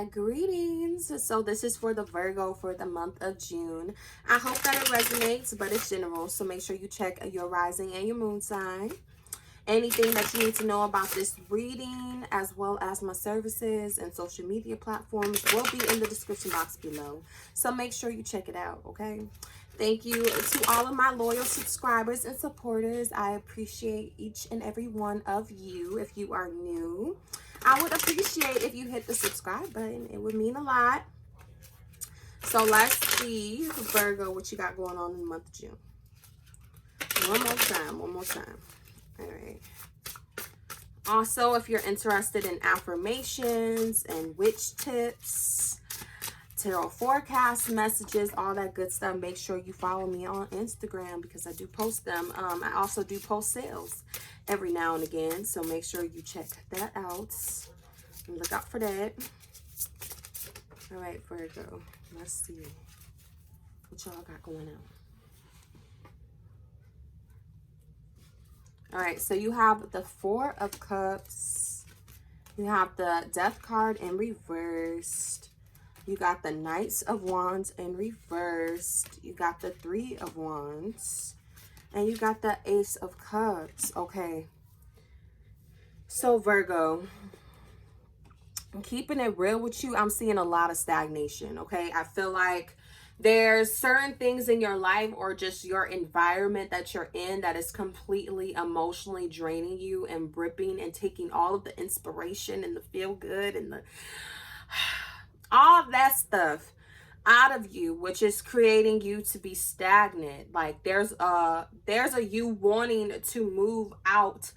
Greetings. So this is for the Virgo for the month of June. I hope that it resonates, but it's general. So make sure you check your rising and your moon sign. Anything that you need to know about this reading, as well as my services and social media platforms, will be in the description box below. So make sure you check it out, okay? Thank you to all of my loyal subscribers and supporters. I appreciate each and every one of you. If you are new, I would appreciate if you hit the subscribe button. It would mean a lot. So let's see, Virgo, what you got going on in the month of June. One more time. All right. Also, if you're interested in affirmations and witch tips, tarot forecast messages, all that good stuff, make sure you follow me on Instagram because I do post them. I also do post sales every now and again, so make sure you check that out and look out for that. All right, Virgo, let's see what y'all got going on. All right, so you have the Four of Cups. You have the Death card in reversed. You got the Knights of Wands in reversed. You got the Three of Wands. And you got the Ace of Cups. Okay. So, Virgo, I'm keeping it real with you. I'm seeing a lot of stagnation, okay? I feel like there's certain things in your life or just your environment that you're in that is completely emotionally draining you and ripping and taking all of the inspiration and the feel good and the all that stuff out of you, which is creating you to be stagnant. Like there's a you wanting to move out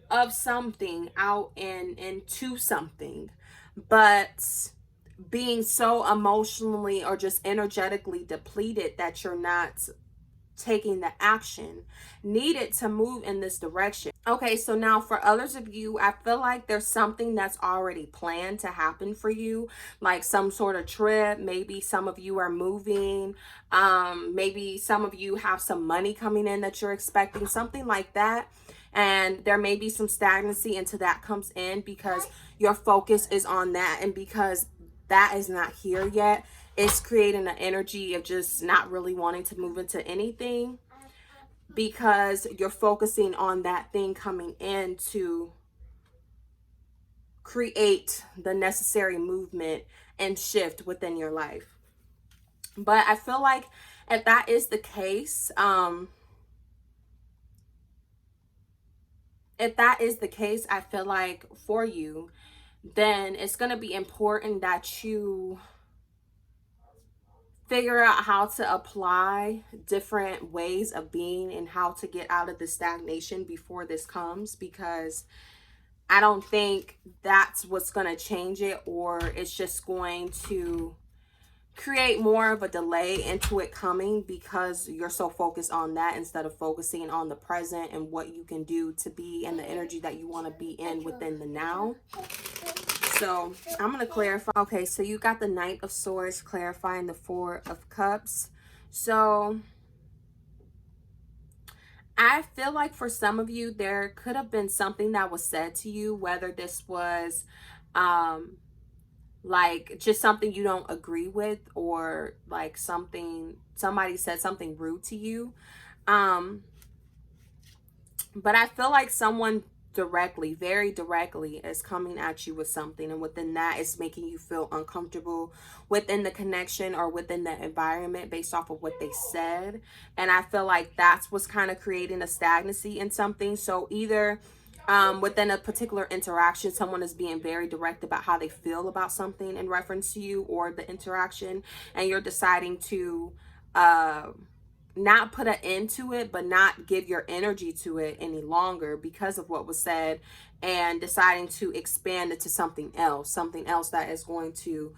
of something, out and into something, but being so emotionally or just energetically depleted that you're not taking the action needed to move in this direction. Okay, so now for others of you, I feel like there's something that's already planned to happen for you, like some sort of trip. Maybe some of you are moving. Maybe some of you have some money coming in that you're expecting, something like that. And there may be some stagnancy until that comes in because your focus is on that. And because that is not here yet, it's creating an energy of just not really wanting to move into anything because you're focusing on that thing coming in to create the necessary movement and shift within your life. But I feel like if that is the case, I feel like for you, then it's going to be important that you figure out how to apply different ways of being and how to get out of the stagnation before this comes, because I don't think that's what's going to change it, or it's just going to create more of a delay into it coming because you're so focused on that instead of focusing on the present and what you can do to be in the energy that you want to be in within the now. So I'm going to clarify. Okay, so you got the Knight of Swords clarifying the Four of Cups. So I feel like for some of you, there could have been something that was said to you, whether this was like just something you don't agree with, or like somebody said something rude to you. But I feel like someone directly, very directly, is coming at you with something, and within that it's making you feel uncomfortable within the connection or within the environment based off of what they said. And I feel like that's what's kind of creating a stagnancy in something. So either within a particular interaction, someone is being very direct about how they feel about something in reference to you or the interaction, and you're deciding to not put an end to it, but not give your energy to it any longer because of what was said, and deciding to expand it to something else that is going to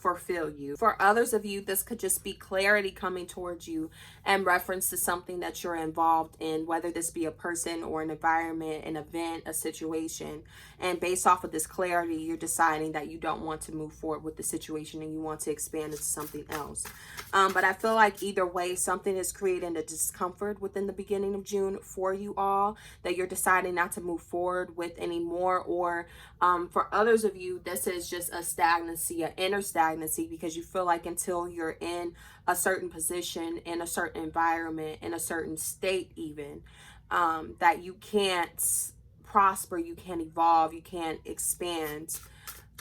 fulfill you. For others of you, this could just be clarity coming towards you in reference to something that you're involved in, whether this be a person or an environment, an event, a situation. And based off of this clarity, you're deciding that you don't want to move forward with the situation and you want to expand into something else. But I feel like either way, something is creating a discomfort within the beginning of June for you all that you're deciding not to move forward with anymore. Or for others of you, this is just a stagnancy, an inner stagnancy, because you feel like until you're in a certain position, in a certain environment, in a certain state even, that you can't prosper, you can't evolve, you can't expand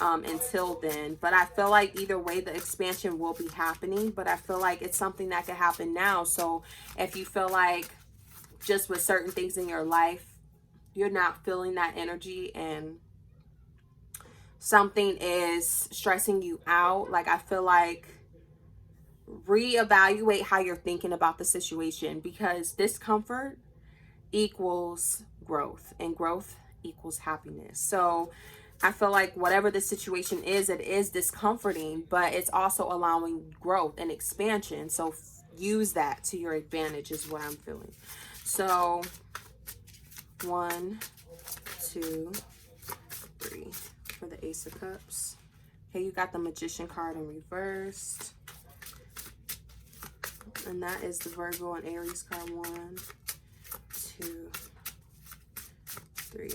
until then. But I feel like either way, the expansion will be happening, but I feel like it's something that can happen now. So if you feel like just with certain things in your life, you're not feeling that energy and something is stressing you out, like I feel like reevaluate how you're thinking about the situation, because discomfort equals growth and growth equals happiness. So I feel like whatever the situation is, it is discomforting, but it's also allowing growth and expansion. So use that to your advantage is what I'm feeling. So 1, 2, 3 for the Ace of Cups. Okay, you got the Magician card in reverse. And that is the Virgo and Aries card. 1, 2, 3.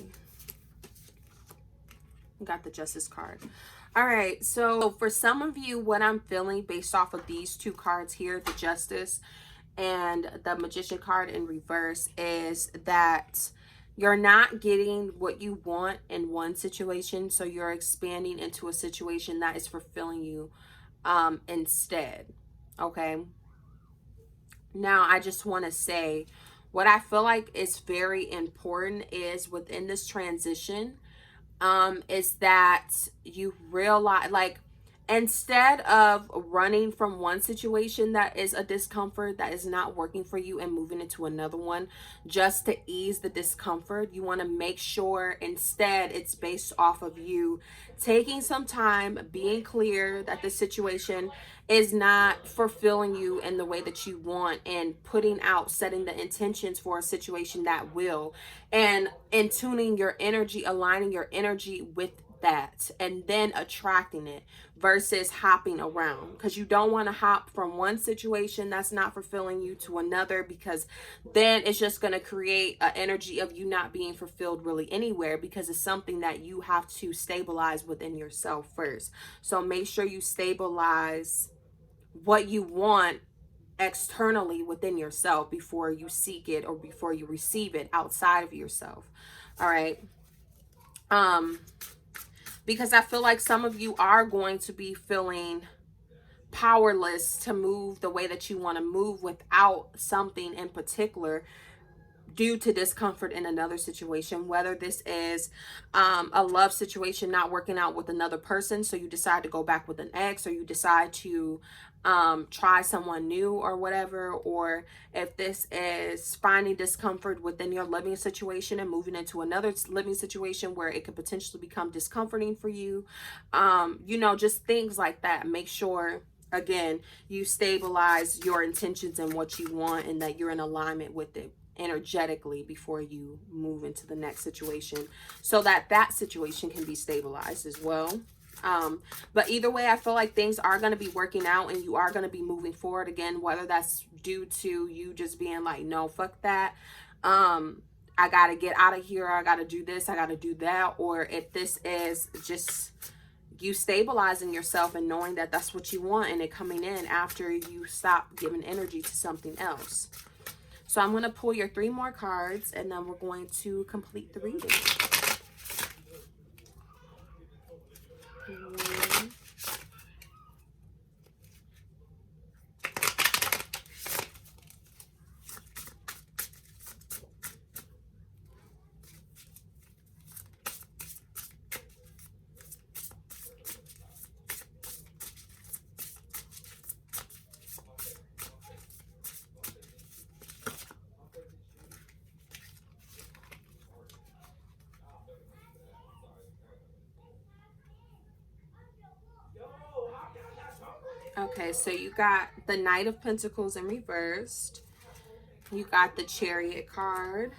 Got the Justice card. All right, so for some of you, what I'm feeling based off of these two cards here, the Justice and the Magician card in reverse, is that you're not getting what you want in one situation, so you're expanding into a situation that is fulfilling you instead. Okay, now I just want to say what I feel like is very important is within this transition is that you realize, like, instead of running from one situation that is a discomfort that is not working for you and moving into another one just to ease the discomfort, you want to make sure instead it's based off of you taking some time, being clear that the situation is not fulfilling you in the way that you want, and putting out, setting the intentions for a situation that will, and tuning your energy, aligning your energy with that, and then attracting it versus hopping around, because you don't want to hop from one situation that's not fulfilling you to another, because then it's just going to create an energy of you not being fulfilled really anywhere, because it's something that you have to stabilize within yourself first. So make sure you stabilize what you want externally within yourself before you seek it or before you receive it outside of yourself. All right. Because I feel like some of you are going to be feeling powerless to move the way that you want to move without something in particular due to discomfort in another situation, whether this is a love situation not working out with another person, so you decide to go back with an ex, or you decide to try someone new or whatever, or if this is finding discomfort within your living situation and moving into another living situation where it could potentially become discomforting for you, you know, just things like that. Make sure, again, you stabilize your intentions and what you want, and that you're in alignment with it energetically before you move into the next situation, so that that situation can be stabilized as well. But either way, I feel like things are going to be working out and you are going to be moving forward again, whether that's due to you just being like, no, fuck that, I gotta get out of here, I gotta do this, I gotta do that, or if this is just you stabilizing yourself and knowing that that's what you want, and it coming in after you stop giving energy to something else. So I'm going to pull your 3 more cards, and then we're going to complete the reading. Okay, so you got the Knight of Pentacles in reversed. You got the Chariot card.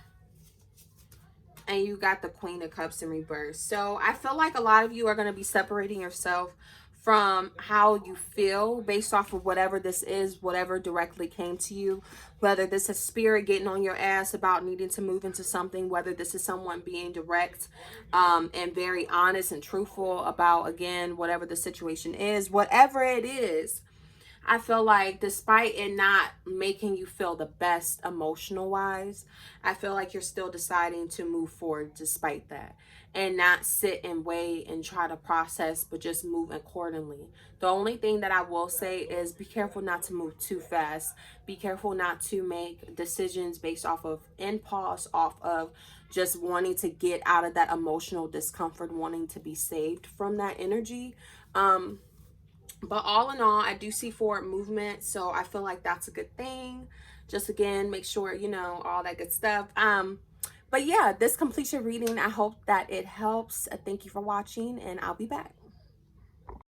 And you got the Queen of Cups in reverse. So I feel like a lot of you are going to be separating yourself from how you feel based off of whatever this is, whatever directly came to you, whether this is spirit getting on your ass about needing to move into something, whether this is someone being direct and very honest and truthful about, again, whatever the situation is, whatever it is. I feel like despite it not making you feel the best emotional wise, I feel like you're still deciding to move forward despite that and not sit and wait and try to process, but just move accordingly. The only thing that I will say is be careful not to move too fast. Be careful not to make decisions based off of impulse, off of just wanting to get out of that emotional discomfort, wanting to be saved from that energy. But all in all, I do see forward movement, so I feel like that's a good thing. Just again, make sure you know all that good stuff. But yeah, this completes your reading. I hope that it helps. Thank you for watching, and I'll be back.